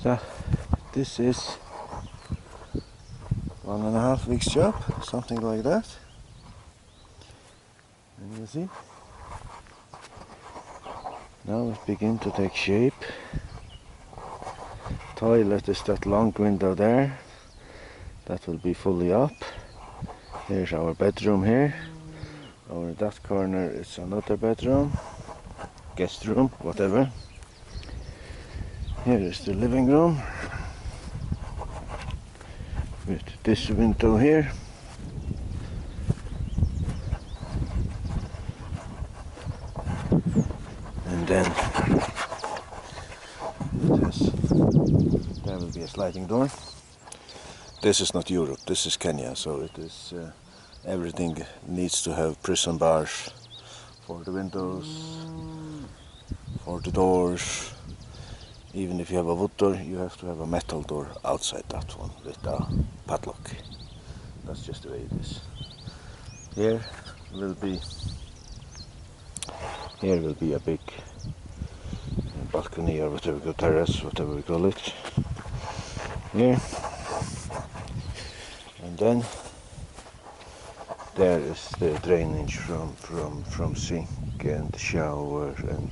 So this is 1.5 weeks job, something like that. And you see, now it begins to take shape. Toilet is that long window there. That will be fully up. Here's our bedroom here. Over that corner is another bedroom, guest room, whatever. Here is the living room with this window here. And then there will be a sliding door. This is not Europe, this is Kenya, so it is everything needs to have prison bars for the windows, for the doors. Even if you have a wood door, you have to have a metal door outside that one with a padlock. That's just the way it is. Here will be a big balcony or whatever we call terrace, whatever we call it. Here. And then there is the drainage from sink and shower and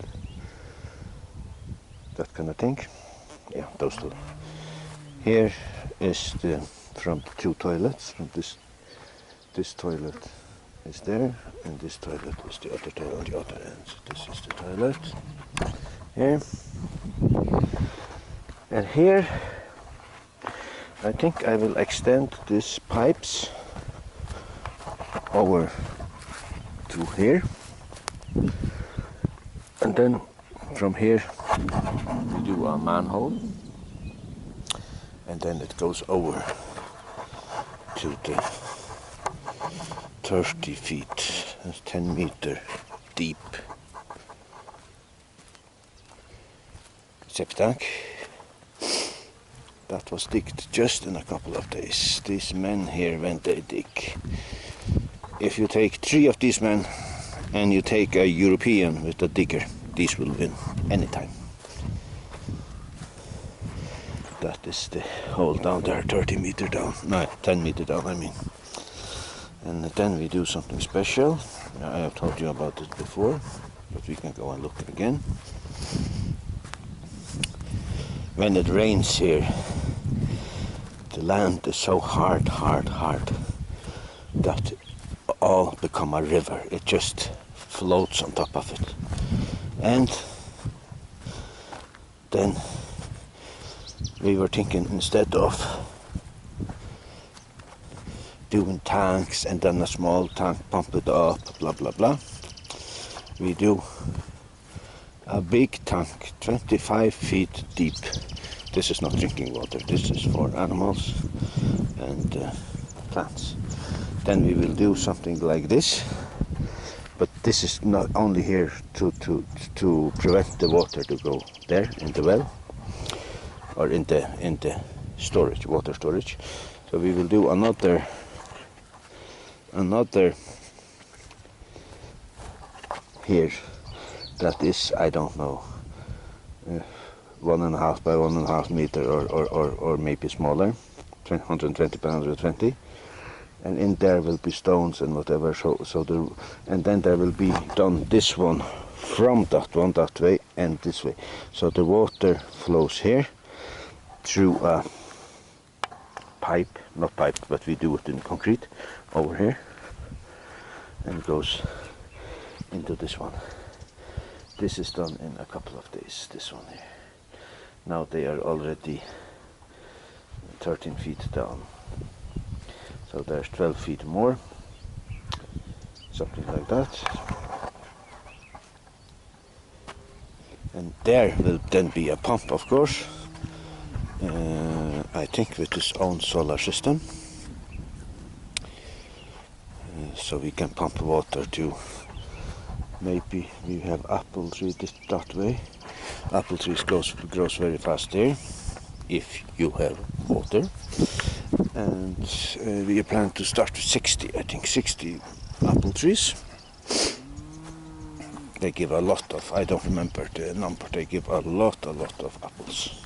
that kind of thing. Yeah, those two. Here is from the two toilets. From this toilet is there, and this toilet is the other toilet on the other end. So this is the toilet. Here. And here I think I will extend these pipes over to here, and then from here we do a manhole, and then it goes over to the 30 feet, 10 meter deep septic tank. That was digged just in a couple of days. These men here, when they dig, if you take 3 of these men and you take a European with a digger, these will win anytime. That is the hole down there, 30 meter down, no, 10 meter down I mean. And then we do something special. I have told you about it before, but we can go and look again. When it rains here, the land is so hard that all become a river. It just floats on top of it. And then we were thinking, instead of doing tanks and then a small tank, pump it up, blah blah blah, we do a big tank, 25 feet deep. This is not drinking water, this is for animals and plants. Then we will do something like this, but this is not only here to prevent the water to go there in the well or in the storage, water storage. So we will do another here. That is, I don't know, 1.5 by 1.5 meter or maybe smaller, 120 by 120, and in there will be stones and whatever. And then there will be done this one from that one that way and this way. So the water flows here through a pipe, not pipe, but we do it in concrete over here, and goes into this one. This is done in a couple of days, this one here. Now they are already 13 feet down. So there's 12 feet more, something like that. And there will then be a pump, of course, I think with its own solar system. So we can pump water to, maybe we have apple tree that way. Apple trees grows very fast there, if you have water. And we plan to start with 60, I think 60 apple trees. They give a lot of, I don't remember the number, they give a lot of apples.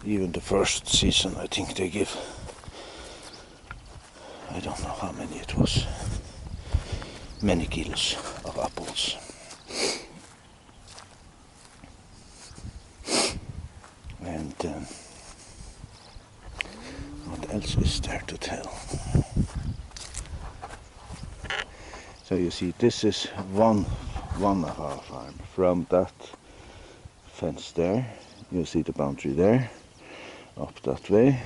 Even the first season, I think they give, I don't know how many it was, many kilos of apples. And what else is there to tell? So you see, this is one of our farm. From that fence there, you see the boundary there, up that way,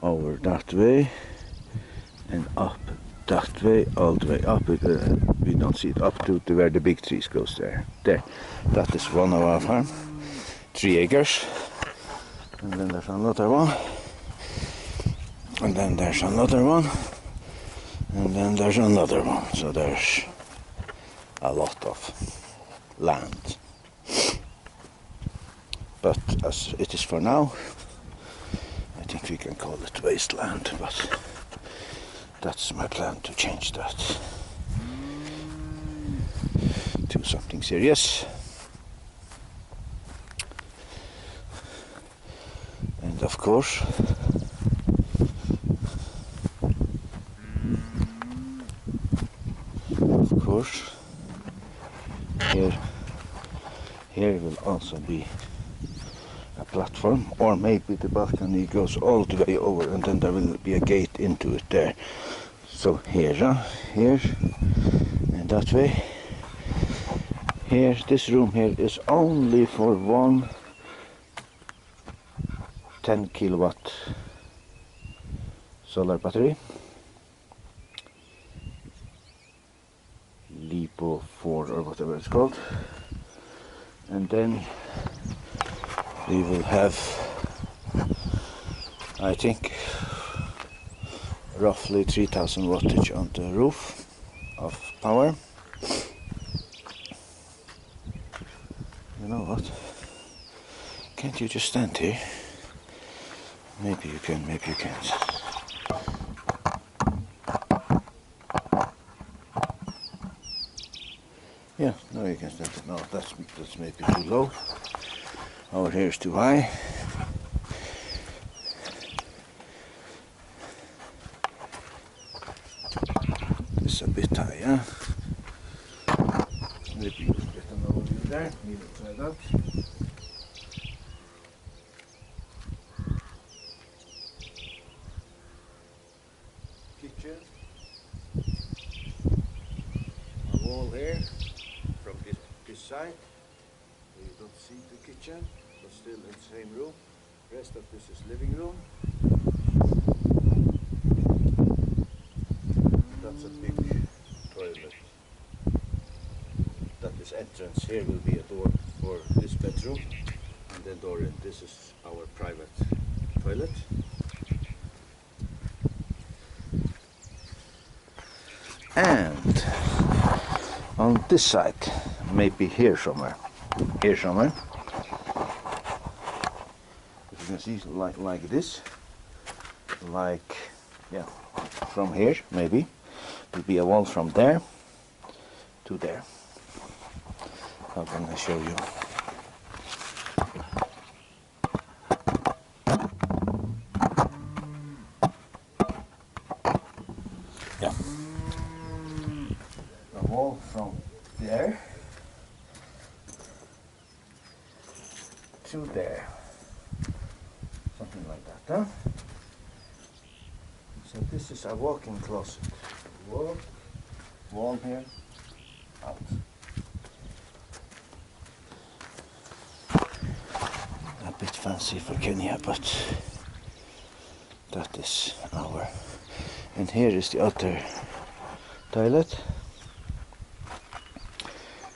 over that way, and up that way, all the way up. We don't see it up to where the big trees goes there. There, that is one of our farm, 3 acres. And then there's another one, and then there's another one, and then there's another one. So there's a lot of land. But as it is for now, I think we can call it wasteland, but that's my plan, to change that to something serious. And of course, here will also be a platform, or maybe the balcony goes all the way over, and then there will be a gate into it there. So here, and that way. Here, this room here is only for one 10 kilowatt solar battery, Lipo 4 or whatever it's called. And then we will have, I think, roughly 3000 wattage on the roof of power. You know what? Can't you just stand here? Maybe you can, maybe you can't. Yeah, no, you can stand it. No, that's maybe too low. Over here is too high. This is a bit high, huh? Maybe you can get an overview there. We will try that. Kitchen. A wall here from this side. You don't see the kitchen, but still in the same room. Rest of this is living room. That's a big toilet. That is entrance. Here will be a door for this bedroom, and then door in. This is our private toilet. And on this side, maybe here somewhere. Here somewhere. If you can see, like this, like, yeah, from here maybe. There'll be a wall from there to there. How can I show you? Yeah. A wall from there to there. Something like that, huh? So this is a walk-in closet. Wall here, out. A bit fancy for Kenya, but that is our. And here is the other toilet.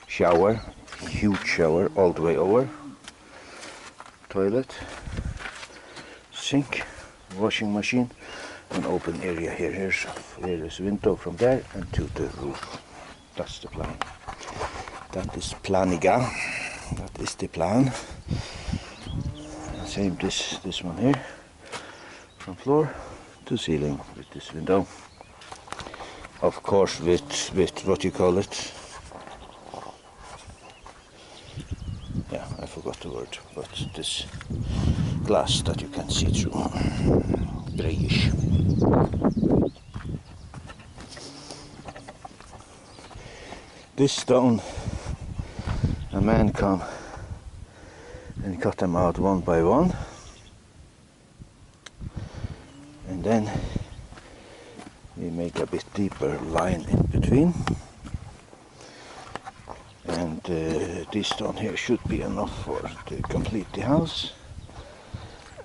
Shower, huge shower all the way over. Toilet, sink, washing machine, an open area here. Here is window from there and to the roof. That's the plan. That is planiga. That is the plan. And same this one here, from floor to ceiling with this window. Of course, with what you call it. Yeah, I forgot the covered, but this glass that you can see through, greyish. This stone, a man come and cut them out one by one, and then we make a bit deeper line in between, and this stone here should be enough to complete the house.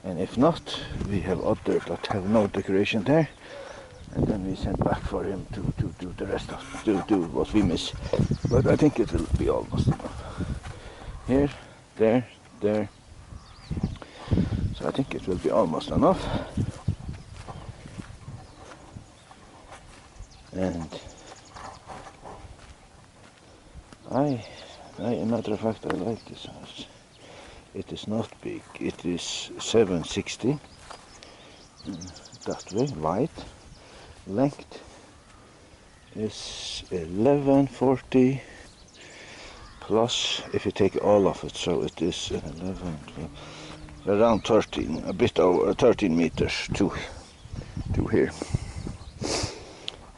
And if not, we have other that have no decoration there, and then we send back for him to do the rest of, to do what we miss. But I think it will be almost enough. Here, there, there. So I think it will be almost enough. And a matter of fact, I like this house. It is not big. It is 760 that way, wide. Length is 1140 plus, if you take all of it, so it is 11, 12, around 13, a bit over 13 meters to here.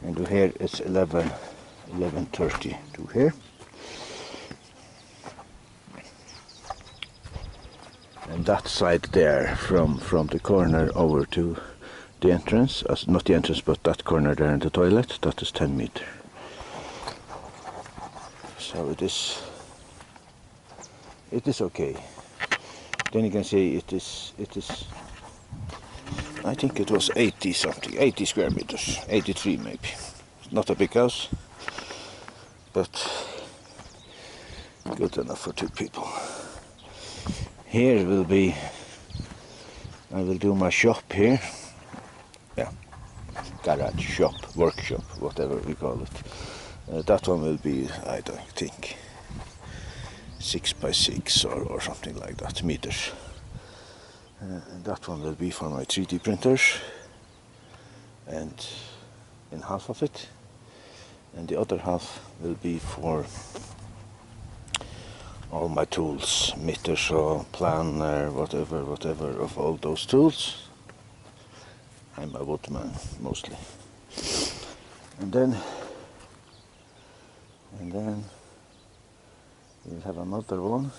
And to here it's 1130 to here. And that side there, from the corner over to the entrance, not the entrance, but that corner there in the toilet, that is 10 meters. So it is okay. Then you can see it is, I think it was 80 something, 80 square meters, 83 maybe. Not a big house, but good enough for 2 people. Here will be, I will do my shop here. Yeah, garage, shop, workshop, whatever we call it. That one will be, I don't think, 6 by 6 or something like that, meters. And that one will be for my 3D printers, and in half of it. And the other half will be for all my tools, meter saw, planer, whatever of all those tools. I'm a woodman mostly. And then we'll have another one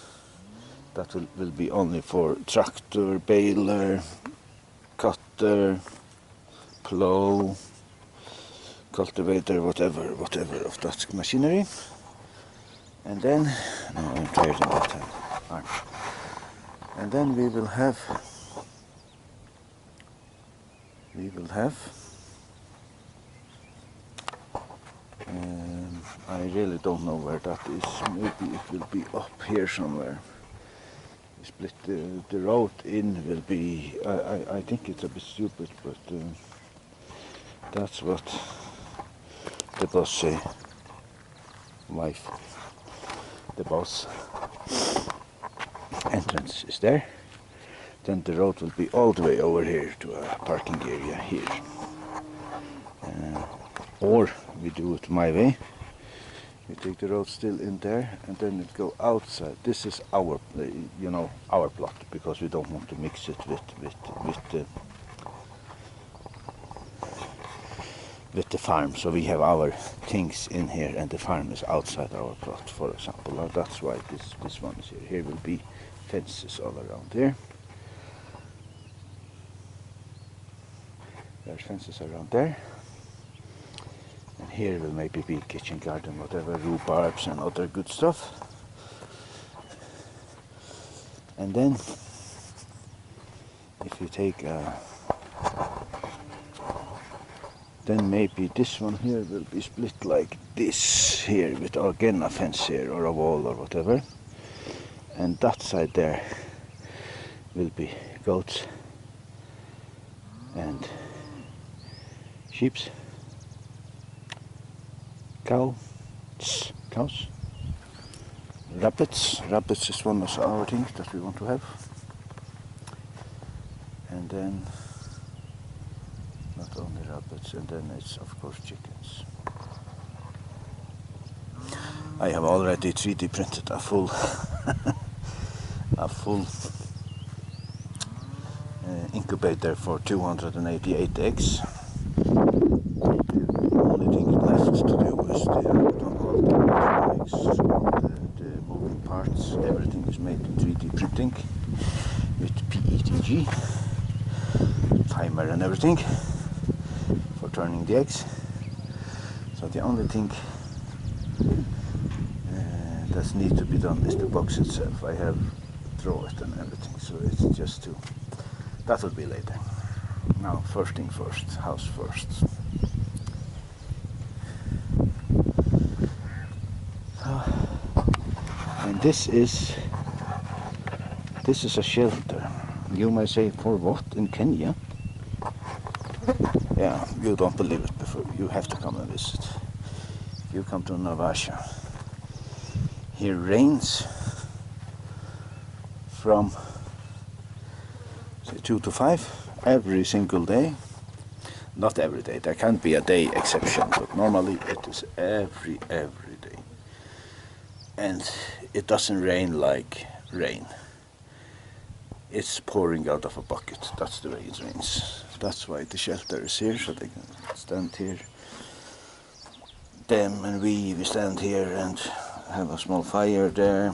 that will be only for tractor, baler, cutter, plow, cultivator, whatever of that machinery. And then, no, I'm tired of that time. And then we will have I really don't know where that is. Maybe it will be up here somewhere. Split the road in will be, I think it's a bit stupid, but that's what the boss say. Wife, the boss. Entrance is there. Then the road will be all the way over here to a parking area here. Or we do it my way. We take the road still in there, and then it go outside. This is our, our plot, because we don't want to mix it with the farm. So we have our things in here, and the farm is outside our plot, for example. That's why this one is here. Here will be fences all around here. There's fences around there. And here will maybe be kitchen garden, whatever, rhubarbs and other good stuff. And then, if you take then maybe this one here will be split like this here, with again a fence here, or a wall, or whatever. And that side there will be goats and sheeps. Cows, rabbits is one of our things that we want to have. And then not only rabbits, and then it's of course chickens. I have already 3D printed a full a full incubator for 288 eggs. The only thing left to do is the eggs, the moving parts. Everything is made in 3D printing with PETG, timer and everything for turning the eggs. So the only thing that needs to be done is the box itself. I have drawn it and everything, so it's just to, that will be later. Now first thing first, house first. So, and this is a shelter. You may say, for what, in Kenya? Yeah, you don't believe it before, you have to come and visit. If you come to Navasha, here rains from say 2 to 5 every single day. Not every day, there can't be a day exception, but normally it is every day. And it doesn't rain like rain. It's pouring out of a bucket, that's the way it rains. That's why the shelter is here, so they can stand here. Them and we stand here and have a small fire there.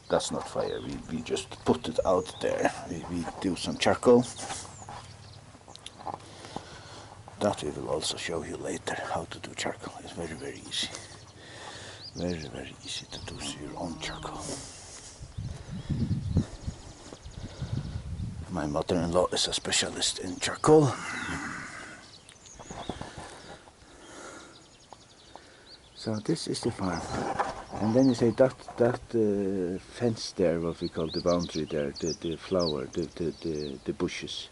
That's not fire, we just put it out there. We do some charcoal. That we will also show you later, how to do charcoal. It's very easy. Very easy to do your own charcoal. My mother-in-law is a specialist in charcoal. So this is the farm. And then you say that fence there, what we call the boundary there, the flower, the bushes,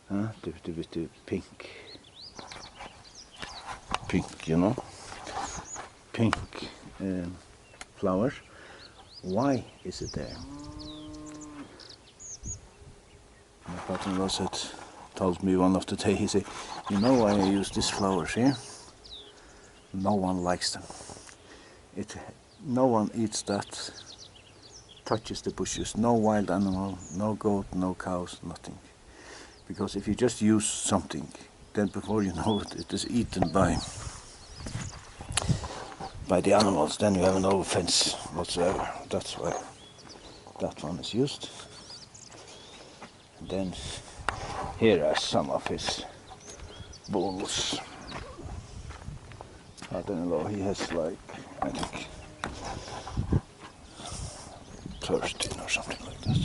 with the pink, you know, pink flowers. Why is it there? My father-in-law told me one of the day, he said, you know why I use these flowers here? No one likes them. No one eats that, touches the bushes, no wild animal, no goat, no cows, nothing. Because if you just use something, then before you know it, it is eaten by the animals, then you have no offense whatsoever. That's why that one is used. And then here are some of his bulls. Father-in-law, he has like, I think, 13 or something like that.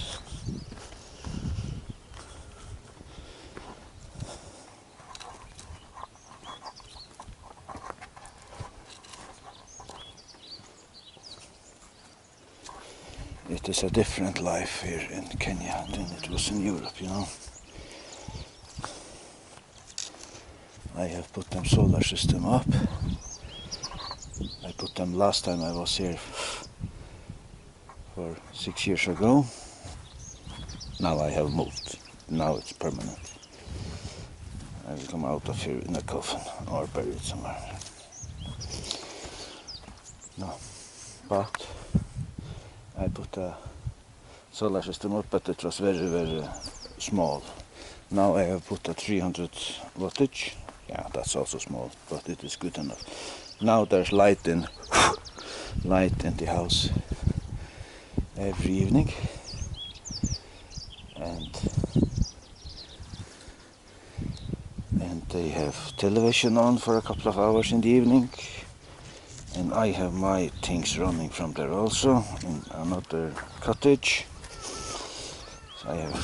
It is a different life here in Kenya than it was in Europe, you know. I have put them solar system up. I put them last time I was here for 6 years ago. Now I have moved. Now it's permanent. I will come out of here in a coffin or buried somewhere. No, but I put a solar system up, but it was very small. Now I have put a 300 wattage. Yeah, that's also small, but it is good enough. Now there's light in the house every evening, and they have television on for a couple of hours in the evening, and I have my things running from there also in another cottage. So I have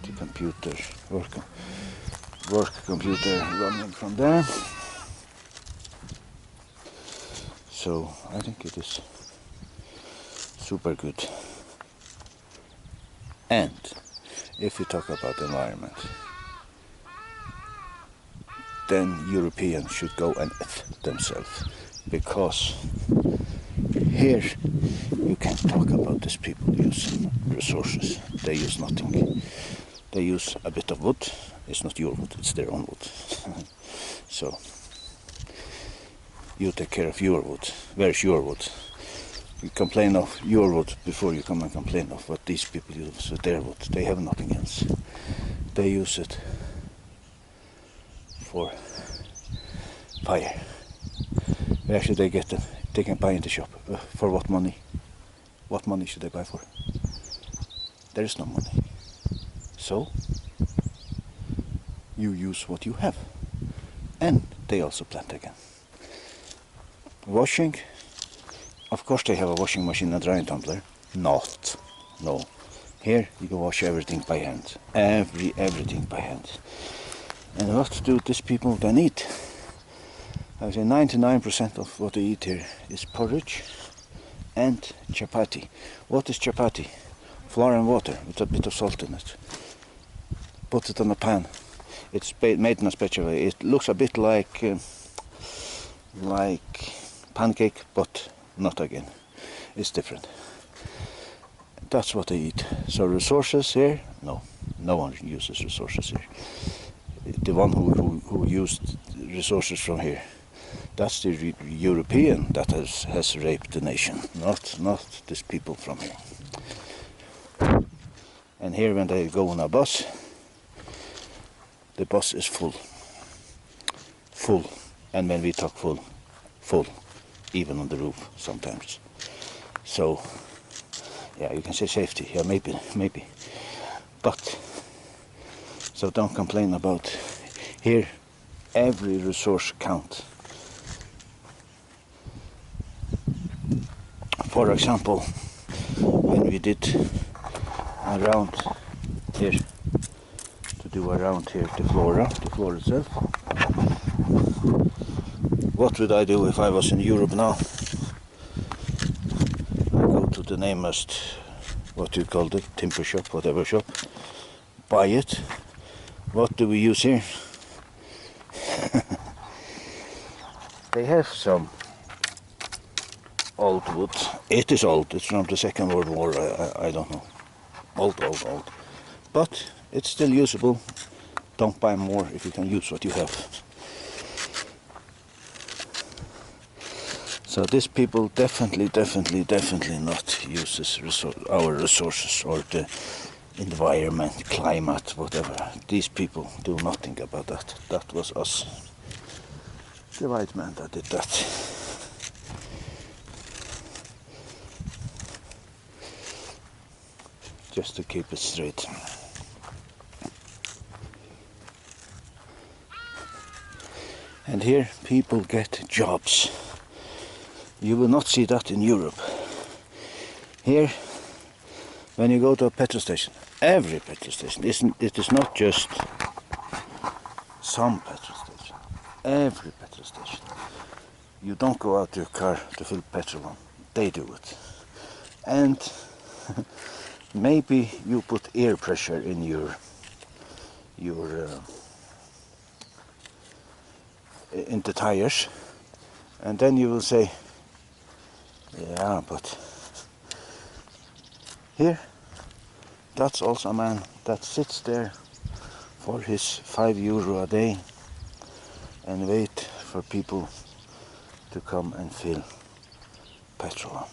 the computer, work computer running from there. So I think it is super good. And if we talk about the environment, then Europeans should go and F themselves, because here you can't talk about these people using resources. They use nothing. They use a bit of wood. It's not your wood, it's their own wood. So you take care of your wood. Where's your wood? You complain of your wood before you come and complain of what these people use with their wood. They have nothing else. They use it for fire. Actually, they get them. They can buy in the shop. For what money? What money should they buy for? There is no money. So you use what you have. And they also plant again. Washing. Of course they have a washing machine and drying tumbler. Not. No. Here you can wash everything by hand. Everything by hand. And what do these people then eat? I would say 99% of what they eat here is porridge and chapati. What is chapati? Flour and water with a bit of salt in it. Put it on a pan. It's made in a special way. It looks a bit like pancake, but not again. It's different. That's what they eat. So resources here? No. No one uses resources here. The one who used resources from here, that's the European that has raped the nation, not these people from here. And here when they go on a bus, the bus is full. Full. And when we talk full. Even on the roof sometimes. So, yeah, you can say safety. Yeah, maybe. But, so don't complain about here. Every resource counts. For example, when we did around here, to do around here the floor itself. What would I do if I was in Europe now? I go to the namest, what you call it, timber shop, whatever shop, buy it. What do we use here? They have some old wood. It is old, it's from the Second World War, I don't know. Old. But it's still usable. Don't buy more if you can use what you have. So these people definitely not use our resources or the environment, climate, whatever. These people do nothing about that. That was us, the white man, that did that. Just to keep it straight. And here people get jobs. You will not see that in Europe. Here, when you go to a petrol station, every petrol station, it is not just some petrol station, every petrol station. You don't go out to your car to fill petrol on, they do it. And maybe you put air pressure in your in the tires, and then you will say, yeah, but here, that's also a man that sits there for his €5 a day and wait for people to come and fill petrol on.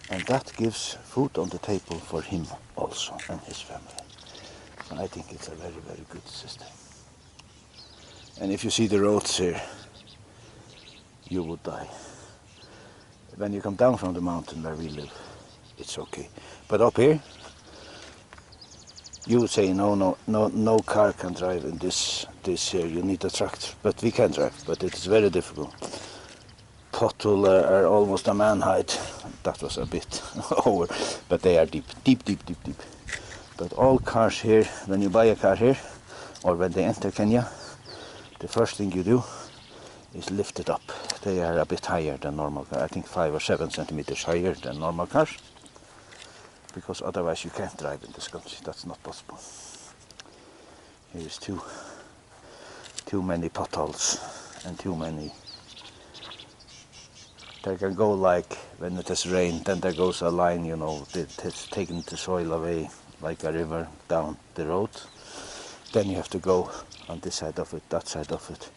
And that gives food on the table for him also and his family. So I think it's a very good system. And if you see the roads here, you would die. When you come down from the mountain where we live, it's okay. But up here, you would say no car can drive in this here. You need a tractor, but we can drive. But it is very difficult. Potholes are almost a man height. That was a bit over, but they are deep. But all cars here, when you buy a car here, or when they enter Kenya, the first thing you do is lift it up. They are a bit higher than normal cars. I think 5 or 7 centimeters higher than normal cars, because otherwise you can't drive in this country. That's not possible. Here is too many potholes and too many. They can go like when it has rained, then there goes a line, you know, it has taken the soil away like a river down the road. Then you have to go on this side of it, that side of it.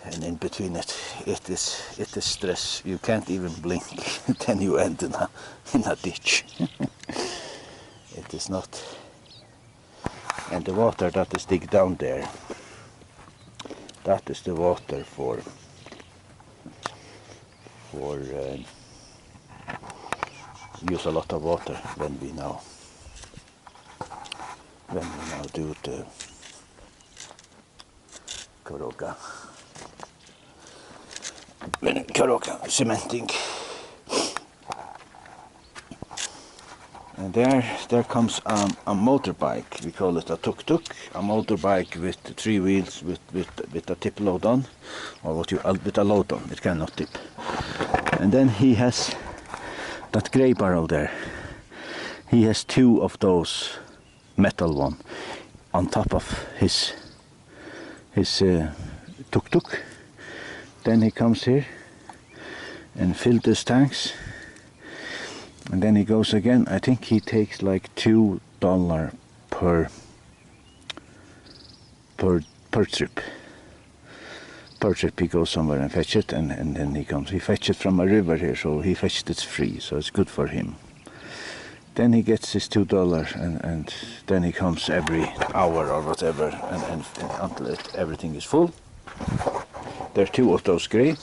and in between it is stress. You can't even blink, then you end in a ditch. It is not. And the water that is dig down there, that is the water for use a lot of water when we now do the Karoka cementing. And there comes a motorbike. We call it a tuk-tuk, a motorbike with 3 wheels with a tip load on, or with a load on. It cannot tip. And then he has that grey barrel there. He has 2 of those metal one on top of his tuk-tuk. Then he comes here and fills his tanks. And then he goes again. I think he takes like $2 per trip. Per trip he goes somewhere and fetch it, and then he comes. He fetches it from a river here, so he fetched it free, so it's good for him. Then he gets his $2, and then he comes every hour or whatever, and until everything is full. There are 2 of those grey,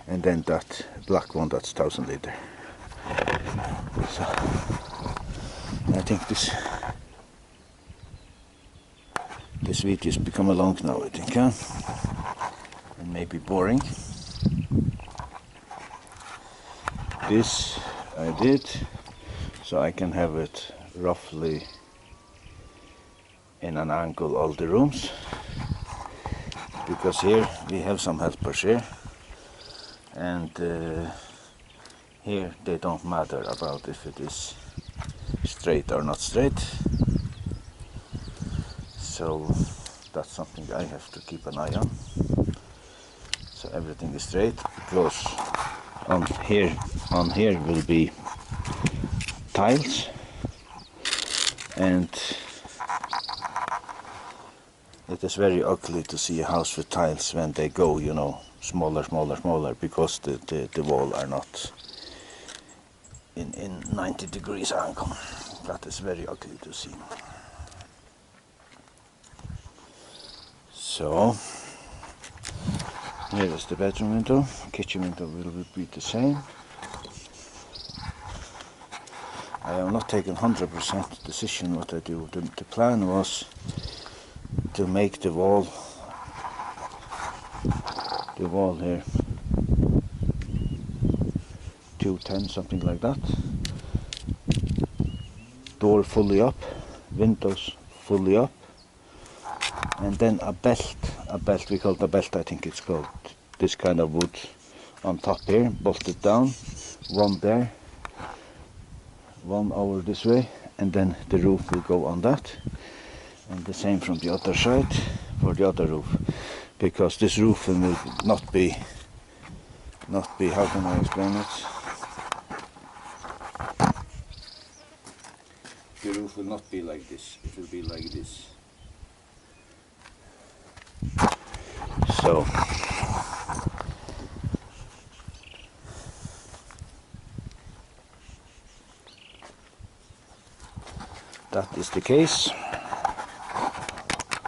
and then that black one, that's 1,000 liter. So I think this video has become long now, I think, huh? And maybe boring. This I did so I can have it roughly in an angle all the rooms, because here we have some helpers here, and here they don't matter about if it is straight or not straight. So that's something I have to keep an eye on. So everything is straight, because on here will be tiles, and it is very ugly to see a house with tiles when they go, you know, smaller, because the wall are not in 90 degrees angle. That is very ugly to see. So here is the bedroom window. Kitchen window will be the same. I have not taken 100% decision what I do. The plan was to make the wall here 210, something like that. Door fully up, windows fully up, and then a belt, we call it a belt, I think it's called, this kind of wood on top here, bolted down, one there, one over this way, and then the roof will go on that, and the same from the other side for the other roof, because this roof will not be, how can I explain it? The roof will not be like this, it will be like this. So that is the case.